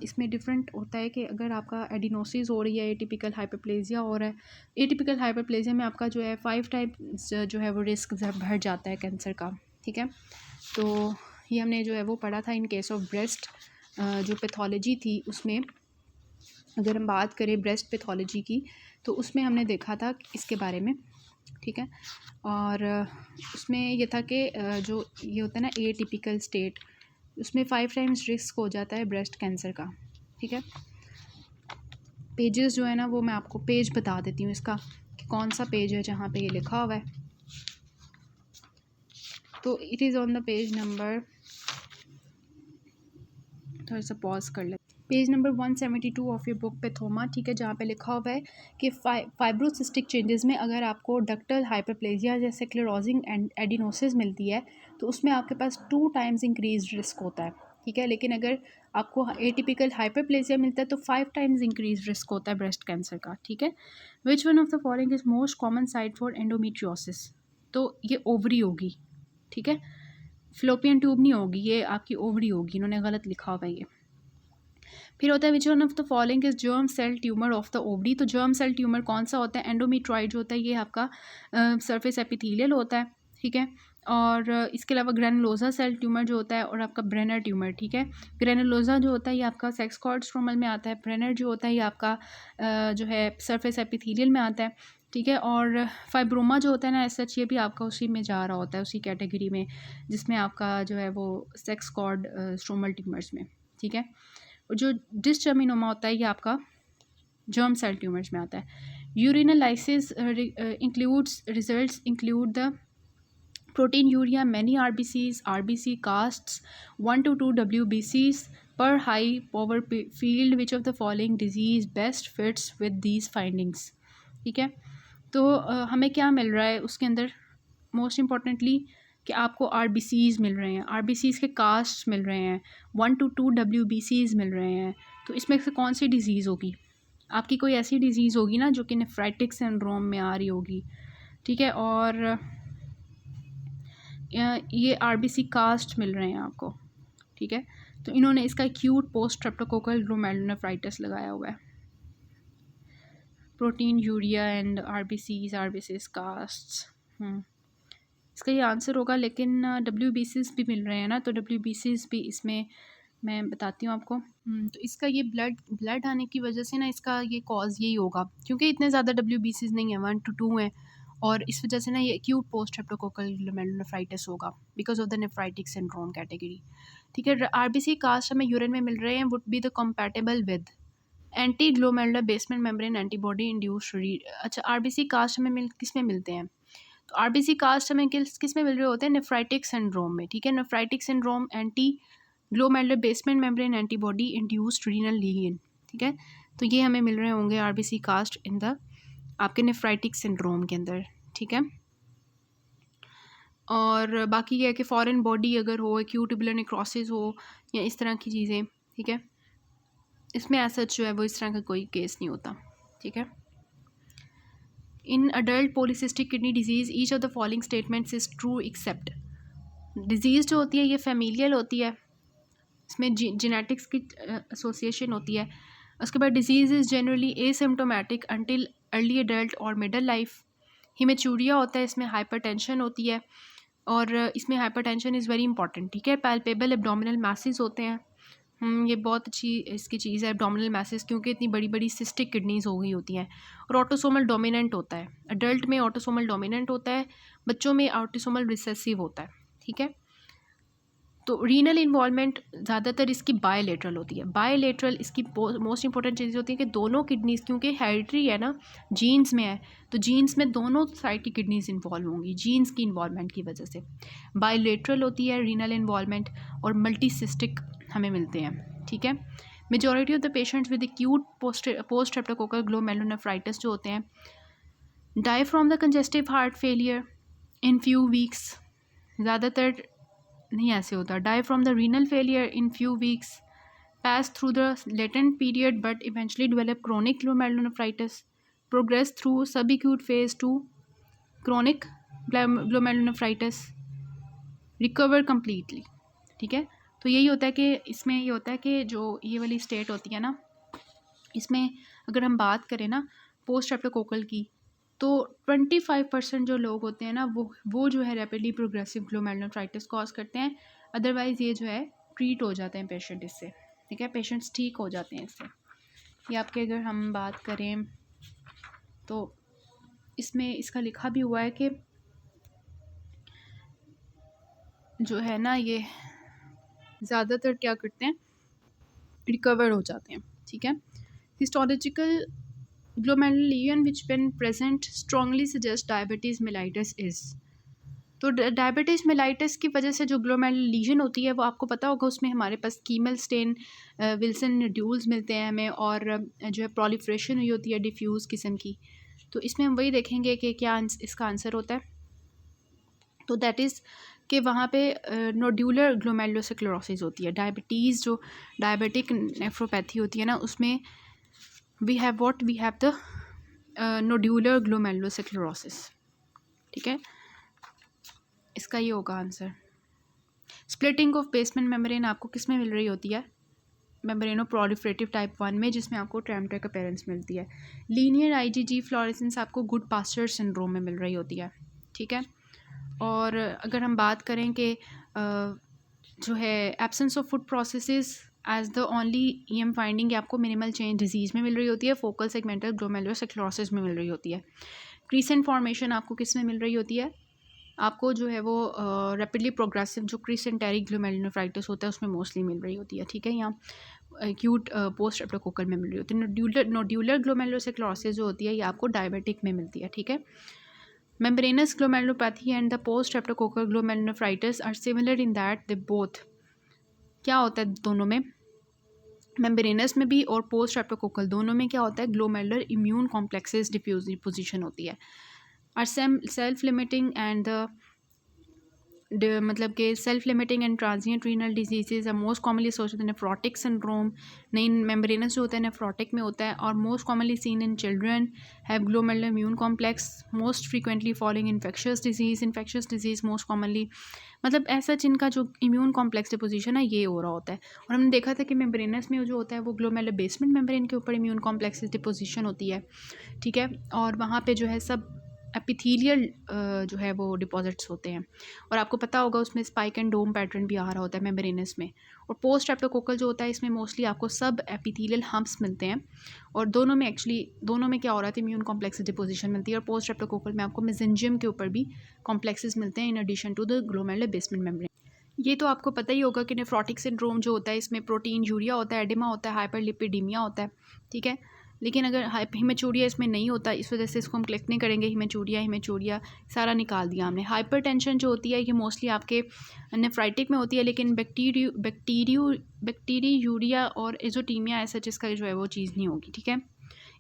इसमें डिफरेंट होता है कि अगर आपका एडिनोसिस हो रही है, ए टिपिकल हाइपरप्लेजिया हो रहा है, ए टिपिकल हाइपरप्लेजिया में आपका जो है 5 टाइप जो है वो रिस्क बढ़ जाता है कैंसर का। ठीक है, तो ये हमने जो है वो पढ़ा था इन केस ऑफ ब्रेस्ट जो पैथोलॉजी थी उसमें। अगर हम बात करें ब्रेस्ट पैथोलॉजी की तो उसमें हमने देखा था इसके बारे में। ठीक है, और उसमें ये था कि जो ये होता है ना ए टिपिकल स्टेट, उसमें 5 टाइम्स रिस्क हो जाता है ब्रेस्ट कैंसर का। ठीक है, पेजेस जो है ना वो मैं आपको पेज बता देती हूँ इसका कि कौन सा पेज है जहाँ पे ये लिखा हुआ है। तो it is on the page number, थोड़ा सा पॉज कर ले, page number 172 of your book Pathoma. ठीक है, जहाँ पे लिखा हुआ है कि फाइब्रोसिस्टिक चेंजेस में अगर आपको डक्टल हाइपरप्लेजिया या स्क्लेरोजिंग एडिनोसिस मिलती है तो उसमें आपके पास 2 टाइम्स इंक्रीज रिस्क होता है। ठीक है, लेकिन अगर आपको एटिपिकल हाइपरप्लेजिया मिलता है तो 5 टाइम्स इंक्रीज रिस्क होता है ब्रेस्ट कैंसर का। ठीक है, which one of the following is most common site for endometriosis. तो ये ओवरी होगी। ठीक है, फ्लोपियन ट्यूब नहीं होगी, ये आपकी ओवरी होगी, इन्होंने गलत लिखा हुआ है ये। फिर होता है which one of the following is germ cell tumour of the ovary. तो जर्म सेल ट्यूमर कौन सा होता है, एंडोमेट्रॉइड जो होता है ये आपका सरफेस एपिथेलियल होता है। ठीक है, और इसके अलावा ग्रेनुलोसा सेल ट्यूमर जो होता है, और आपका ब्रेनर ट्यूमर। ठीक है, ग्रेनुलोसा जो होता है ये आपका सेक्स कॉर्ड स्ट्रोमल में आता है, ब्रेनर जो होता है ये आपका जो है सरफेस एपिथेलियल में आता है। ठीक है, और फाइब्रोमा जो होता है ना एज सच ये भी आपका उसी में जा रहा होता है, उसी कैटेगरी में जिसमें आपका जो है वो सेक्स कॉर्ड स्ट्रोमल ट्यूमर्स में। ठीक है, और जो डिस्जर्मिनोमा होता है ये आपका जर्म सेल ट्यूमर्स में आता है। Urinal lysis includes results include the proteinuria, many RBCs, RBC casts, 1 to 2 WBCs per high power field. Which of the following disease best fits with these findings? ठीक है, तो हमें क्या मिल रहा है उसके अंदर मोस्ट इम्पॉर्टेंटली कि आपको RBCs मिल रहे हैं, RBCs के कास्ट मिल रहे हैं, 1 to 2 WBCs मिल रहे हैं। तो इसमें से कौन सी डिज़ीज़ होगी? आपकी कोई ऐसी डिज़ीज़ होगी ना जो कि नेफ्राइटिक सिंड्रोम में आ रही होगी, ठीक है। और ये RBC कास्ट मिल रहे हैं आपको, ठीक है। तो इन्होंने इसका एक्यूट पोस्ट स्ट्रेप्टोकोकल ग्लोमेरुलोनेफ्राइटिस लगाया हुआ है। Protein urea and RBCs castes, इसका ये आंसर होगा। लेकिन WBCs भी मिल रहे हैं ना, तो WBCs भी इसमें मैं बताती हूँ आपको। तो इसका ये ब्लड आने की वजह से ना इसका ये कॉज यही होगा, क्योंकि इतने ज़्यादा WBCs नहीं है, 1 to 2 हैं, और इस वजह से ना ये एक्यूट पोस्ट स्ट्रेप्टोकोकल ग्लोमेरुलोनेफ्राइटिस होगा because of the nephritic syndrome category, ठीक है। RBC कास्ट हमें यूरिन में मिल रहे हैं, would be the compatible with anti glomerular basement membrane antibody induced. अच्छा, RBC कास्ट हमें किस में मिलते हैं? तो RBC कास्ट हमें किस में मिल रहे होते हैं? नेफ्राइटिक सिंड्रोम में, ठीक है। Nephritic syndrome anti glomerular basement membrane antibody induced renal lesion, ठीक है। तो ये हमें मिल रहे होंगे RBC कास्ट इन द आपके नेफ्राइटिक सिंड्रोम के अंदर, ठीक है। और बाकी ये है कि फॉरेन बॉडी अगर हो, एक्यूट ट्यूबुलर नेक्रोसिस हो या इस तरह की चीज़ें, ठीक है, इसमें ऐसा जो है वो इस तरह का कोई केस नहीं होता, ठीक है। In adult polycystic kidney disease each of the following statements is true except. Disease जो होती है ये फैमिलियल होती है, इसमें जेनेटिक्स की एसोसिएशन होती है। उसके बाद disease is generally asymptomatic until early adult और मिडल लाइफ। हिमेचूरिया होता है, इसमें हाइपरटेंशन होती है, और इसमें हाइपरटेंशन इज़ वेरी इंपॉर्टेंट, ठीक है। पैल्पेबल एब्डोमिनल मैसेज होते हैं, ये बहुत अच्छी इसकी चीज़ है एब्डोमिनल मैसेज, क्योंकि इतनी बड़ी बड़ी सिस्टिक किडनीज़ हो गई होती हैं। और ऑटोसोमल डोमिनेंट होता है, अडल्ट में ऑटोसोमल डोमिनेंट होता है, बच्चों में ऑटोसोमल रिसेसिव होता है, ठीक है। तो रीनल इन्वॉल्वमेंट ज़्यादातर इसकी बायलेटरल होती है। बायलेटरल इसकी मोस्ट इंपॉर्टेंट चीज़ होती है कि दोनों किडनीज़, क्योंकि हेरिडिटरी है ना, जीन्स में है, तो जीन्स में दोनों साइड की किडनीज़ इन्वॉल्व होंगी जीन्स की इन्वॉल्वमेंट की वजह से। बायलेटरल होती है रीनल इन्वॉल्वमेंट, और मल्टीसिस्टिक हमें मिलते हैं, ठीक है। Majority of the patients with acute post streptococcal glomerulonephritis जो होते हैं die from the congestive heart failure in few weeks. ज़्यादातर नहीं ऐसे होता। Die from the renal failure in few weeks, pass through the latent period but eventually develop chronic glomerulonephritis, progress through subacute phase to chronic glomerulonephritis, recover completely, ठीक है। तो यही होता है कि इसमें ये होता है कि जो ये वाली स्टेट होती है ना, इसमें अगर हम बात करें ना पोस्ट स्ट्रेप्टोकोकल की, तो 25% जो लोग होते हैं ना वो जो है रैपिडली प्रोग्रेसिव ग्लोमेरुलोनेफ्राइटिस कॉज करते हैं। अदरवाइज़ ये जो है ट्रीट हो जाते हैं पेशेंट इससे, ठीक है, पेशेंट्स ठीक हो जाते हैं इससे। ये आपके अगर हम बात करें तो इसमें इसका लिखा भी हुआ है कि जो है ना ये ज़्यादातर क्या करते हैं, रिकवर हो जाते हैं, ठीक है। Histological glomerular lesion which when present strongly suggest diabetes mellitus is, तो डायबिटीज़ मेलाइटिस की वजह से जो ग्लोमेरुलर लीजन होती है वो आपको पता होगा, उसमें हमारे पास कीमल स्टेन विल्सन नोड्यूल्स मिलते हैं हमें, और जो है प्रोलिफरेशन हुई होती है डिफ्यूज़ किस्म की। तो इसमें हम वही देखेंगे कि क्या इसका आंसर होता है। तो दैट इज़ कि वहाँ पे नोड्यूलर ग्लोमेरुलोस्क्लेरोसिस होती है। डायबिटीज़ जो डायबिटिक नेफ्रोपैथी होती है ना, उसमें वी हैव द नोड्यूलर ग्लोमेरुलोस्क्लेरोसिस, ठीक है। इसका ये होगा answer. Splitting of basement membrane आपको किस में मिल रही होती है? मेम्ब्रेनो प्रोलिफरेटिव टाइप 1 में, जिसमें आपको ट्रैमटेक अपीयरेंस मिलती है। लीनियर IgG फ्लोरेसेंस आपको गुड पास्चर सिंड्रोम में मिल रही होती है, ठीक है। और अगर हम बात करें कि जो है absence of foot processes as the only EM finding आपको मिनिमल चेंज डिजीज़ में मिल रही होती है, फोकल सेगमेंटल ग्लोमेरुलोस्क्लेरोसिस में मिल रही होती है। क्रीसेंट फॉर्मेशन आपको किस में मिल रही होती है? आपको जो है वो रैपिडली प्रोग्रेसिव जो क्रिसेंटेरिक ग्लोमेरुलोनेफ्राइटिस होता है उसमें मोस्टली मिल रही होती है, ठीक है। यहाँ एक्यूट पोस्ट स्ट्रेप्टोकोकल में मिल रही होती है। नोड्यूलर ग्लोमेरुलोनेक्रोसिस जो होती है ये आपको डायबिटिक में मिलती है, ठीक है। Membranous glomerulopathy and the post streptococcal glomerulonephritis are similar in that they both, क्या होता है दोनों में, मेम्ब्रेनस में भी और पोस्ट स्ट्रेप्टोकोकल दोनों में क्या होता है, ग्लोमेरुलर इम्यून कॉम्प्लेक्सेस डिपोजिशन होती है। आर सेल्फ लिमिटिंग एंड मतलब कि self limiting and transient renal diseases are most commonly associated nephrotic syndrome, नहीं मेम्ब्रेनस जो होता है नेफ्रोटिक में होता है, और most commonly seen in children have glomerular immune complex, most frequently following infectious disease most commonly, मतलब ऐसा जिनका जो इम्यून कॉम्प्लेक्स डिपोजिशन है ये हो रहा होता है। और हमने देखा था कि मेम्ब्रेनस में जो होता है वो ग्लोमेरुलर बेसमेंट मेम्ब्रेन के ऊपर इम्यून कॉम्प्लेक्स डिपोजिशन होती है, ठीक है, और वहाँ पे जो है सब एपिथेलियल जो है वो डिपॉजिट्स होते हैं, और आपको पता होगा उसमें स्पाइक एंड डोम पैटर्न भी आ रहा होता है मेम्ब्रेनस में। और पोस्ट स्ट्रेप्टोकोकल जो होता है इसमें मोस्टली आपको सब एपिथेलियल हम्प्स मिलते हैं, और दोनों में क्या हो रहा था, इम्यून कॉम्प्लेक्स डिपोजिशन मिलती है, और पोस्ट स्ट्रेप्टोकोकल में आपको मेसेंजियम के ऊपर भी कॉम्प्लेक्सेस मिलते हैं in addition to the glomerular basement membrane. ये तो आपको पता ही होगा कि नेफ्रोटिक सिंड्रोम जो होता है इसमें प्रोटीन यूरिया होता है, एडिमा होता है, हाइपरलिपिडीमिया होता है, ठीक है। लेकिन अगर हिमेचूरिया इसमें नहीं होता, इस वजह से इसको हम कलेक्ट नहीं करेंगे, हिमेचूरिया सारा निकाल दिया हमने। हाइपरटेंशन जो होती है ये मोस्टली आपके नेफ्राइटिक में होती है, लेकिन बैक्टीरियूरिया और एजोटीमिया ऐसा जिसका जो है वो चीज़ नहीं होगी, ठीक है।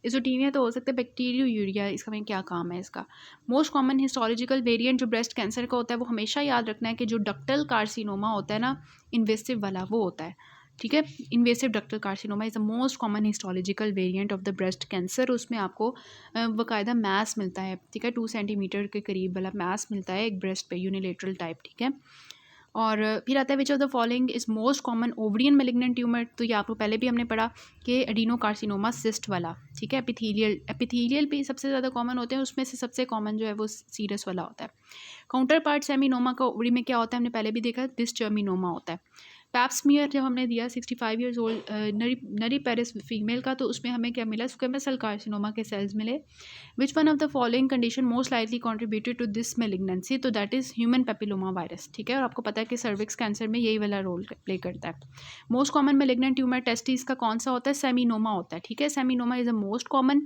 एजोटीमिया तो हो सकता है, बैक्टीरियूरिया इसका में क्या काम है इसका। मोस्ट कॉमन हिस्टोलॉजिकल वेरिएंट जो ब्रेस्ट कैंसर का होता है वो हमेशा याद रखना है कि जो डक्टल कार्सिनोमा होता है ना, इन्वेसिव वाला, वो होता है, ठीक है। Invasive ductal carcinoma is the most common histological variant of the breast cancer. उसमें आपको बाकायदा मैस मिलता है, ठीक है, 2 सेंटीमीटर के करीब वाला मैस मिलता है एक ब्रेस्ट पे, यूनिलेटरल टाइप, ठीक है। और फिर आता है which of the following is most common ovarian malignant tumour, तो ये आपको पहले भी हमने पढ़ा कि एडिनोकार्सिनोमा सिस्ट वाला, ठीक है। एपिथेलियल भी सबसे ज़्यादा कॉमन होते हैं, उसमें से सबसे कॉमन जो है वो सीरस वाला होता है। काउंटर पार्ट सेमिनोमा का ओवरी में क्या होता है, हमने पहले भी देखा, डिस्जर्मिनोमा होता है। पैप्समियर जब हमने दिया 65 years old nulliparous female का, तो उसमें हमें क्या मिला, स्क्वेमस सेल कार्सिनोमा के सेल्स मिले। Which one of the following condition most likely contributed to this malignancy, तो that is human papilloma virus, ठीक है। और आपको पता है कि सर्विक्स कैंसर में यही वाला रोल प्ले करता है। Most common malignant tumour testis का कौन सा होता है, सेमिनोमा होता है, ठीक है। Seminoma is the most common,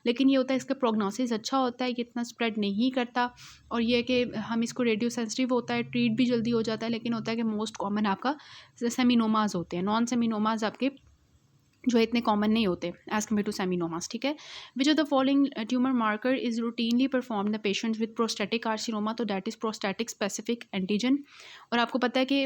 लेकिन ये होता है इसका प्रोग्नोसिस अच्छा होता है, ये इतना स्प्रेड नहीं करता, और ये कि हम इसको रेडियो सेंसिटिव होता है, ट्रीट भी जल्दी हो जाता है, लेकिन होता है कि मोस्ट कॉमन आपका सेमिनोमाज होते हैं। नॉन सेमिनोमाज आपके जो है इतने कॉमन नहीं होते एज़ कम्पेयर टू सेमिनोमास, ठीक है। Which of the following tumour marker is routinely perform the patients with prostatic carcinoma, तो that is prostatic specific antigen. और आपको पता है कि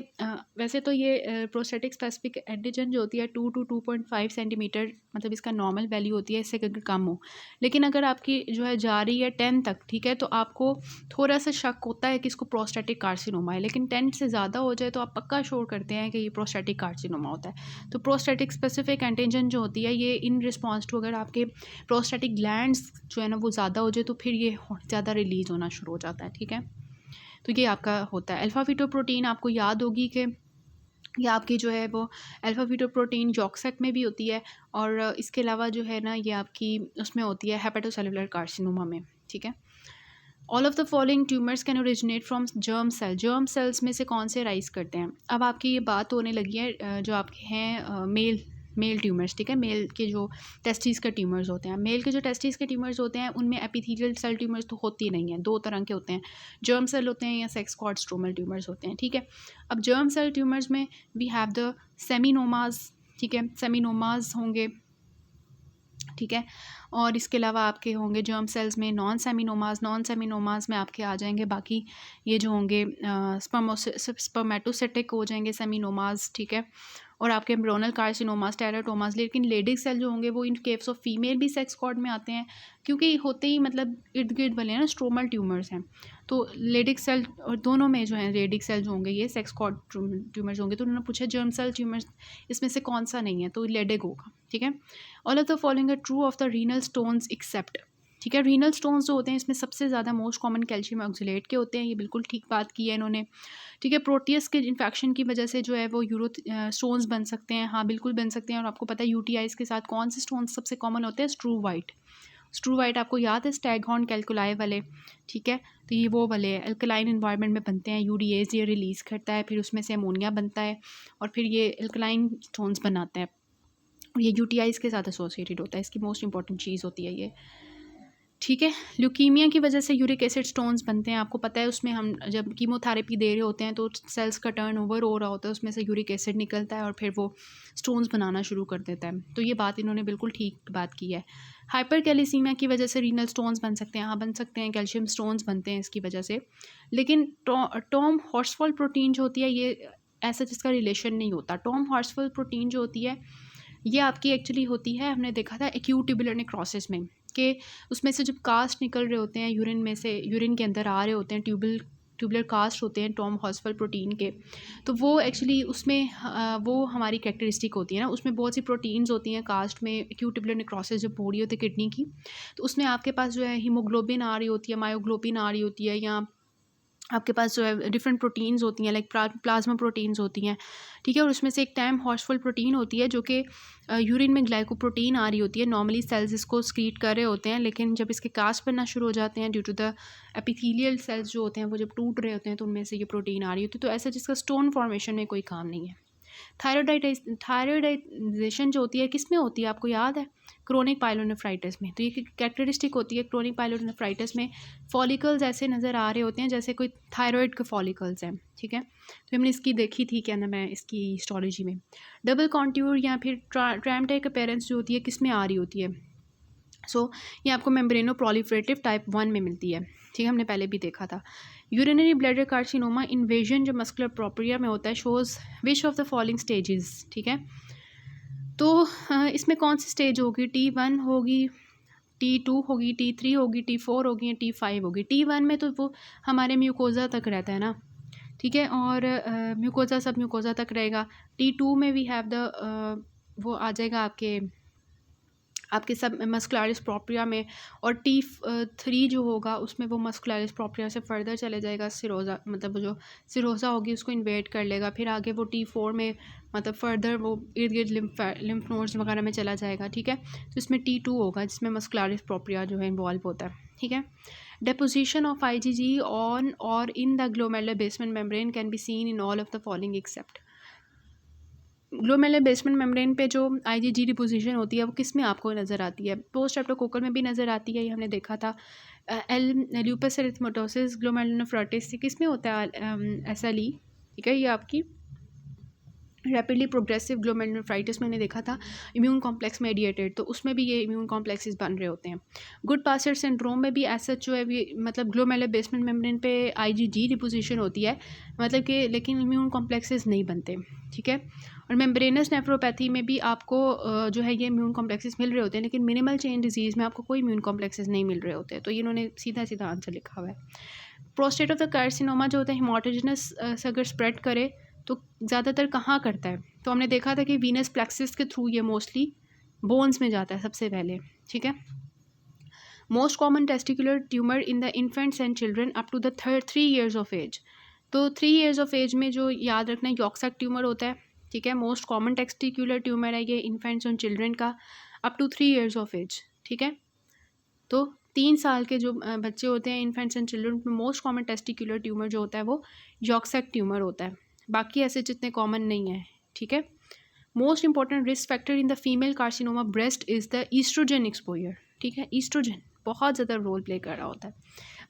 वैसे तो ये प्रोस्टेटिक स्पेसिफिक एंटीजन जो होती है 2 to 2.5 सेंटीमीटर, मतलब इसका नॉर्मल वैल्यू होती है, इससे अगर कम हो, लेकिन अगर आपकी जो है जा रही है 10 तक, ठीक है, तो आपको थोड़ा सा शक होता है कि इसको प्रोस्टेटिक कार्सिनोमा है, लेकिन 10 से ज़्यादा हो जाए तो आप पक्का श्योर करते हैं कि ये प्रोस्टेटिक कार्सिनोमा होता है। तो प्रोस्टेटिक स्पेसिफिक एंटीजन जो होती है ये इन रिस्पॉन्स टू, अगर आपके प्रोस्टेटिक ग्लैंड्स जो है ना वो ज़्यादा हो जाए तो फिर ये ज़्यादा रिलीज़ होना शुरू हो जाता है, ठीक है। तो ये आपका होता है। अल्फा फीटोप्रोटीन आपको याद होगी कि ये आपकी जो है वो अल्फा फीटोप्रोटीन जॉक्सेक में भी होती है, और इसके अलावा जो है ना ये आपकी उसमें होती है हेपेटोसेलुलर कार्सिनोमा में, ठीक है। All of the following tumours can originate from germ cells में से कौन से राइज करते हैं। अब आपकी ये बात होने लगी है जो आपके हैं मेल ट्यूमर्स, ठीक है। मेल के जो टेस्टिस के ट्यूमर्स होते हैं, मेल के जो टेस्टिस के ट्यूमर्स होते हैं उनमें एपिथेलियल सेल ट्यूमर्स तो होती नहीं है, दो तरह के होते हैं, जर्म सेल होते हैं या सेक्स कॉर्ड स्ट्रोमल ट्यूमर्स होते हैं, ठीक है। अब जर्म सेल ट्यूमर्स में वी हैव द सेमिनोमाज, ठीक है, सेमिनोमाज होंगे, ठीक है। और इसके अलावा आपके होंगे जर्म सेल्स में नॉन सेमिनोमाज में आपके आ जाएंगे बाकी ये जो होंगे स्पर्मेटोसिटिक हो जाएंगे सेमिनोमाज, ठीक है। और आपके एम्ब्रियोनल कार्सिनोमास, टेराटोमास, लेकिन लेडिक सेल जो होंगे वो इन केस ऑफ फीमेल भी सेक्स कॉर्ड में आते हैं, क्योंकि होते ही मतलब इर्द गिर्द वाले हैं ना स्ट्रोमल ट्यूमर्स हैं, तो लेडिक सेल और दोनों में जो है लेडिक सेल जो होंगे ये सेक्स कॉर्ड ट्यूमर्स होंगे। तो उन्होंने पूछा जर्म सेल ट्यूमर्स इसमें से कौन सा नहीं है, तो लेडिक होगा, ठीक है। All of the following are true of the renal stones except, ठीक है। रीनल स्टोन्स जो होते हैं इसमें सबसे ज़्यादा मोस्ट कॉमन कैल्शियम ऑक्सलेट के होते हैं, ये बिल्कुल ठीक बात की है इन्होंने, ठीक है। प्रोटीयस के इन्फेक्शन की वजह से जो है वो स्टोन्स बन सकते हैं, हाँ बिल्कुल बन सकते हैं। और आपको पता है यूटीआईज के साथ कौन से स्टोन्स सबसे कॉमन होते हैं, स्ट्रूवाइट आपको याद है स्टैगहॉर्न कैल्कुलाई वाले, ठीक है, तो ये वो वाले अल्कलाइन इन्वायरमेंट में बनते हैं, यूडीएज ये रिलीज़ करता है, फिर उसमें से अमोनिया बनता है और फिर ये अल्कलाइन स्टोन्स बनाते हैं और ये यूटीआईज़ के साथ एसोसिएटेड होता है, इसकी मोस्ट इंपॉर्टेंट चीज़ होती है ये, ठीक है। ल्यूकीमिया की वजह से यूरिक एसिड स्टोन्स बनते हैं, आपको पता है उसमें हम जब कीमोथेरेपी दे रहे होते हैं तो सेल्स का टर्न ओवर हो रहा होता है, उसमें से यूरिक एसिड निकलता है और फिर वो स्टोन्स बनाना शुरू कर देता है, तो ये बात इन्होंने बिल्कुल ठीक बात की है। हाइपर कैल्सीमिया की वजह से रीनल स्टोन्स बन सकते हैं, हाँ बन सकते हैं, कैल्शियम स्टोन्स बनते हैं इसकी वजह से, लेकिन टॉम हॉर्सफॉल प्रोटीन जो होती है ये ऐसा जिसका रिलेशन नहीं होता। टॉम हॉर्सफॉल प्रोटीन जो होती है ये आपकी एक्चुअली होती है, हमने देखा था एक्यूट ट्यूबुलर नेक्रोसिस में, कि उसमें से जब कास्ट निकल रहे होते हैं यूरिन में से, यूरिन के अंदर आ रहे होते हैं ट्यूबुलर कास्ट होते हैं टॉम हॉर्सफॉल प्रोटीन के, तो वो एक्चुअली उसमें वो हमारी कैरेक्टरिस्टिक होती है ना, उसमें बहुत सी प्रोटीन्स होती हैं कास्ट में। एक्यूट ट्यूबुलर नेक्रोसिस जब हो रही होती है किडनी की, तो उसमें आपके पास जो है हीमोग्लोबिन आ रही होती है, मायोग्लोबिन आ रही होती है, या आपके पास जो है डिफरेंट प्रोटीन्स होती हैं, लाइक प्लाज्मा प्रोटीन्स होती हैं, ठीक है, और उसमें से एक टाइम हॉर्सफुल प्रोटीन होती है जो कि यूरिन में ग्लाइकोप्रोटीन आ रही होती है। नॉर्मली सेल्स इसको स्क्रीट कर रहे होते हैं, लेकिन जब इसके कास्ट बनना शुरू हो जाते हैं due to the epithelial cells जो होते हैं वो जब टूट रहे होते हैं तो उनमें से ये प्रोटीन आ रही होती है, तो ऐसा जिसका स्टोन फॉर्मेशन में कोई काम नहीं है। थायरॉयडाइजेशन जो होती है किस में होती है आपको याद है? क्रोनिक पायलोनेफ्राइटिस में। तो ये कैरेक्टरिस्टिक होती है क्रोनिक पायलोनेफ्राइटिस में, फॉलिकल्स ऐसे नज़र आ रहे होते हैं जैसे कोई थायराइड के फॉलिकल्स हैं, ठीक है। तो हमने इसकी देखी थी क्या नाम है इसकी हिस्टोलॉजी में। डबल कॉन्ट्यूर या फिर ट्रैमटाइक अपीयरेंस जो होती है किस में आ रही होती है? ये आपको मेम्ब्रेनो प्रोलिफरेटिव टाइप 1 में मिलती है, ठीक है, हमने पहले भी देखा था। यूरिनरी ब्लैडर कार्सिनोमा इन्वेजन जो मस्कुलर प्रोप्रिया में होता है shows which of the following stages, ठीक है। तो इसमें कौन सी स्टेज होगी? T1 होगी, T2 होगी, T3 होगी, T4 होगी या T5 होगी? T1 में तो वो हमारे म्यूकोज़ा तक रहता है ना, ठीक है, और म्यूकोज़ा सब म्यूकोज़ा तक रहेगा। T2 में वी हैव द वो आ जाएगा आपके सब मस्कुलरिस प्रोप्रिया में, और T3 जो होगा उसमें वो मस्कुलरिस प्रोप्रिया से फर्दर चले जाएगा, सिरोज़ा मतलब वो जो सिरोज़ा होगी उसको इन्वेट कर लेगा, फिर आगे वो T4 में मतलब फर्दर वो इर्द गिर्द लिम्फ नोड्स वगैरह में चला जाएगा, ठीक है। तो इसमें T2 होगा जिसमें मस्कुलरिस प्रोप्रिया जो है इन्वॉल्व होता है, ठीक है। डेपोजिशन ऑफ IgG ऑन और in the glomerular basement membrane can be seen in all of the following except. Glomerular basement membrane पे जो IgG डिपोजिशन होती है वो किस में आपको नज़र आती है? पोस्ट स्ट्रेप्टोकोकल में भी नज़र आती है, ये हमने देखा था। ल्यूपस एरिथेमेटोसिस ग्लोमेरुलोनेफ्राइटिस किस में होता है? SLE, ठीक है, ये आपकी रैपिडली प्रोग्रेसिव ग्लोमेरुलोनेफ्राइटिस मैंने देखा था, इम्यून कॉम्प्लेक्स मेडिएटेड, तो उसमें भी ये इम्यून कॉम्प्लेक्सेस बन रहे होते हैं। गुड पासर सिंड्रोम में भी ऐसा जो है मतलब ग्लोमेरुलर बेसमेंट मेम्ब्रेन पे IgG डिपोजिशन होती है, मतलब कि लेकिन इम्यून कॉम्प्लेक्सेस नहीं बनते, ठीक है। और मेम्ब्रेनस नेफ्रोपैथी में भी आपको जो है ये इम्यून कॉम्प्लेक्सेस मिल रहे होते हैं, लेकिन मिनिमल चेन डिजीज़ में आपको कोई इम्यून कॉम्प्लेक्सेस नहीं मिल रहे होते, तो ये इन्होंने सीधा सीधा आंसर लिखा हुआ है। प्रोस्टेट ऑफ द कार्सिनोमा जो होता है हेमाटोजेनस से अगर स्प्रेड करे तो ज़्यादातर कहाँ करता है? तो हमने देखा था कि वीनस प्लेक्सिस के थ्रू ये मोस्टली बोन्स में जाता है सबसे पहले, ठीक है। Most common testicular tumour in the infants and children up to the 3 years of age. तो 3 years ऑफ एज में जो याद रखना है यॉक्सैक ट्यूमर होता है, ठीक है। मोस्ट कॉमन टेस्टिकुलर ट्यूमर है ये इन्फेंट्स एंड चिल्ड्रन का up to 3 years of age, ठीक है। तो 3 साल के जो बच्चे होते हैं इन्फेंट्स एंड चिल्ड्रन में मोस्ट कॉमन टेस्टिकुलर ट्यूमर जो होता है वो यॉक्सैक ट्यूमर होता है, बाकी ऐसे जितने कॉमन नहीं है, ठीक है। Most important risk factor in the female carcinoma breast is the oestrogen exposure, ठीक है। ईस्ट्रोजन बहुत ज़्यादा रोल प्ले कर रहा होता है,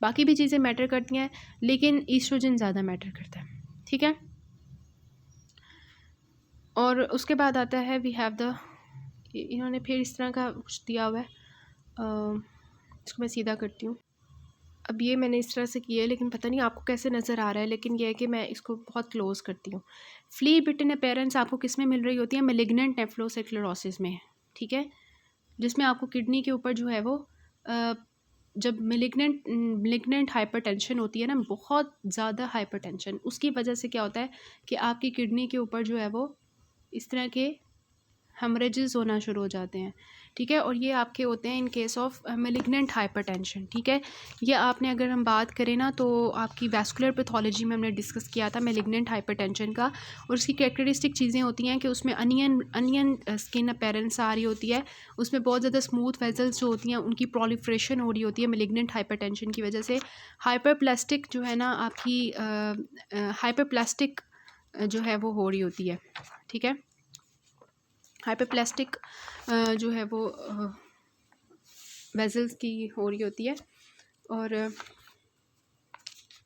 बाकी भी चीज़ें मैटर करती हैं लेकिन ईस्ट्रोजन ज़्यादा मैटर करता है, ठीक है। और उसके बाद आता है वी हैव द, इन्होंने फिर इस तरह का कुछ दिया हुआ है, इसको मैं सीधा करती हूँ। अब ये मैंने इस तरह से किया है लेकिन पता नहीं आपको कैसे नज़र आ रहा है, लेकिन यह है कि मैं इसको बहुत क्लोज करती हूँ। फ्ली बिटन अपीयरेंस आपको किस में मिल रही होती है? मैलिग्नेंट नेफ्रोस्क्लेरोसिस में, ठीक है, जिसमें आपको किडनी के ऊपर जो है वो जब मैलिग्नेंट हाइपरटेंशन होती है ना, बहुत ज़्यादा हाइपरटेंशन, उसकी वजह से क्या होता है कि आपकी किडनी के ऊपर जो है वो इस तरह के हेमरेजेस होना शुरू हो जाते हैं, ठीक है। और ये आपके होते हैं in case of malignant hypertension. ठीक है, ये आपने अगर हम बात करें ना तो आपकी वैस्कुलर पैथोलॉजी में हमने डिस्कस किया था मेलिग्नेंट हाइपरटेंशन का, और उसकी कैरेक्टरिस्टिक चीज़ें होती हैं कि उसमें अनियन स्किन अपीयरेंस आ रही होती है, उसमें बहुत ज़्यादा स्मूथ वेजल्स जो होती हैं उनकी प्रोलिफ्रेशन हो रही होती है मेलिग्नेंट हाइपरटेंशन की वजह से। हाइपरप्लास्टिक जो है ना आपकी हाइपरप्लास्टिक जो है वो हो रही होती है। ठीक है, हाइपरप्लास्टिक जो है वो वेजल्स की हो रही होती है। और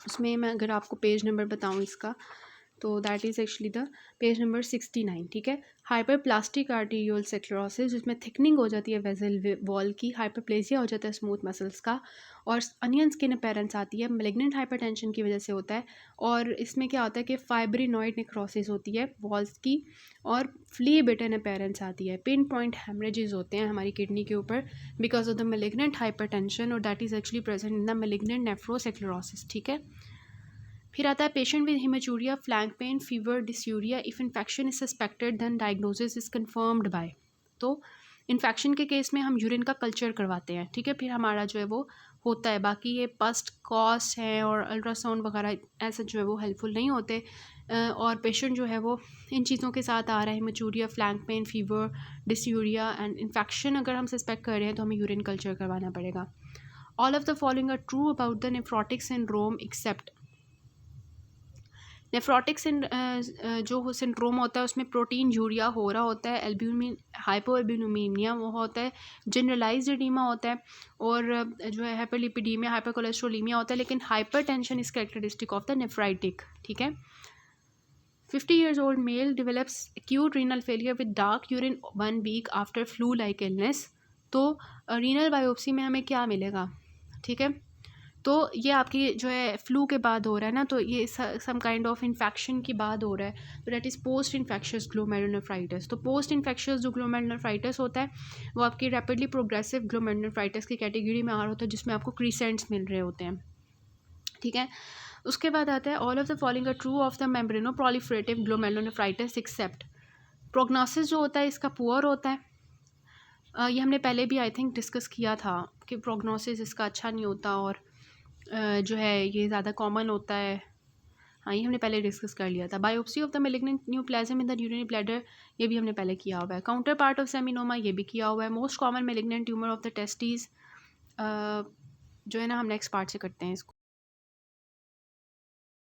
उसमें मैं अगर आपको पेज नंबर बताऊं इसका, तो that is actually the page number 69। ठीक है, हाइपरप्लास्टिक आर्टीरियल स्क्लेरोसिस, जिसमें थिकनिंग हो जाती है वेजल वॉल की, हाइपरप्लेजिया हो जाता है स्मूथ मसल्स का, और अनियन स्किन अपीयरेंस आती है, मैलिग्नेंट हाइपरटेंशन की वजह से होता है। और इसमें क्या होता है कि फाइब्रिनॉइड नेक्रोसिस होती है वॉल्स की, और फ्ली बिटन अपीयरेंस आती है, पिन पॉइंट हेमरेजेस होते हैं हमारी किडनी के ऊपर because of the malignant hypertension, और that is actually present in the malignant nephrosclerosis. ठीक है, फिर आता है patient with haematuria, flank pain, fever, dysuria. If infection is suspected then diagnosis is confirmed by. तो इन्फेक्शन के केस में हम यूरिन का कल्चर करवाते हैं। ठीक है, फिर हमारा जो है वो होता है। बाकी ये पस्ट कॉस्ट हैं और अल्ट्रासाउंड वगैरह ऐसा जो है वो हेल्पफुल नहीं होते। और पेशेंट जो है वो इन चीज़ों के साथ आ रहा है, haematuria, flank pain, fever, dysuria and infection अगर हम सस्पेक्ट कर रहे हैं तो हमें यूरिन कल्चर करवाना पड़ेगा। All of the following are true about the nephrotic syndrome except. Nephrotic जो सिंड्रोम होता है उसमें प्रोटीन यूरिया हो रहा होता है, एल्ब्यूमिन हाइपो एल्ब्यूमिनिया वो होता है, जनरलाइज्ड एडीमा होता है, और जो है हाइपरलिपिडीमिया, हाइपरकोलेस्ट्रोलीमिया होता है, लेकिन hypertension is characteristic of the nephritic. ठीक है, 50 years old male develops acute renal failure with dark urine 1 week after flu like illness। तो रीनल बायोप्सी में हमें क्या मिलेगा? ठीक है, तो ये आपकी जो है फ्लू के बाद हो रहा है ना, तो ये सम काइंड ऑफ इन्फेक्शन के बाद हो रहा है, तो that is post infectious glomerulonephritis. तो पोस्ट इन्फेक्शियस जो ग्लोमेरुलोनेफ्राइटिस होता है वो आपकी रैपिडली प्रोग्रेसिव ग्लोमेरुलोनेफ्राइटिस की कैटेगरी में आ रहा होता है, जिसमें आपको क्रीसेंट्स मिल रहे होते हैं। ठीक है, उसके बाद आता है all of the following are true of the membranoproliferative glomerulonephritis except. Prognosis जो होता है इसका पुअर होता है। ये हमने पहले भी आई थिंक डिस्कस किया था कि प्रोग्नोसिस इसका अच्छा नहीं होता, और जो है ये ज़्यादा कॉमन होता है। हाँ, ये हमने पहले डिस्कस कर लिया था। Biopsy of the malignant neoplasm in the urinary bladder, ये भी हमने पहले किया हुआ है। काउंटर पार्ट ऑफ सेमिनोमा, ये भी किया हुआ है। Most common malignant tumour of the testis, जो है ना हम नेक्स्ट पार्ट से करते हैं इसको।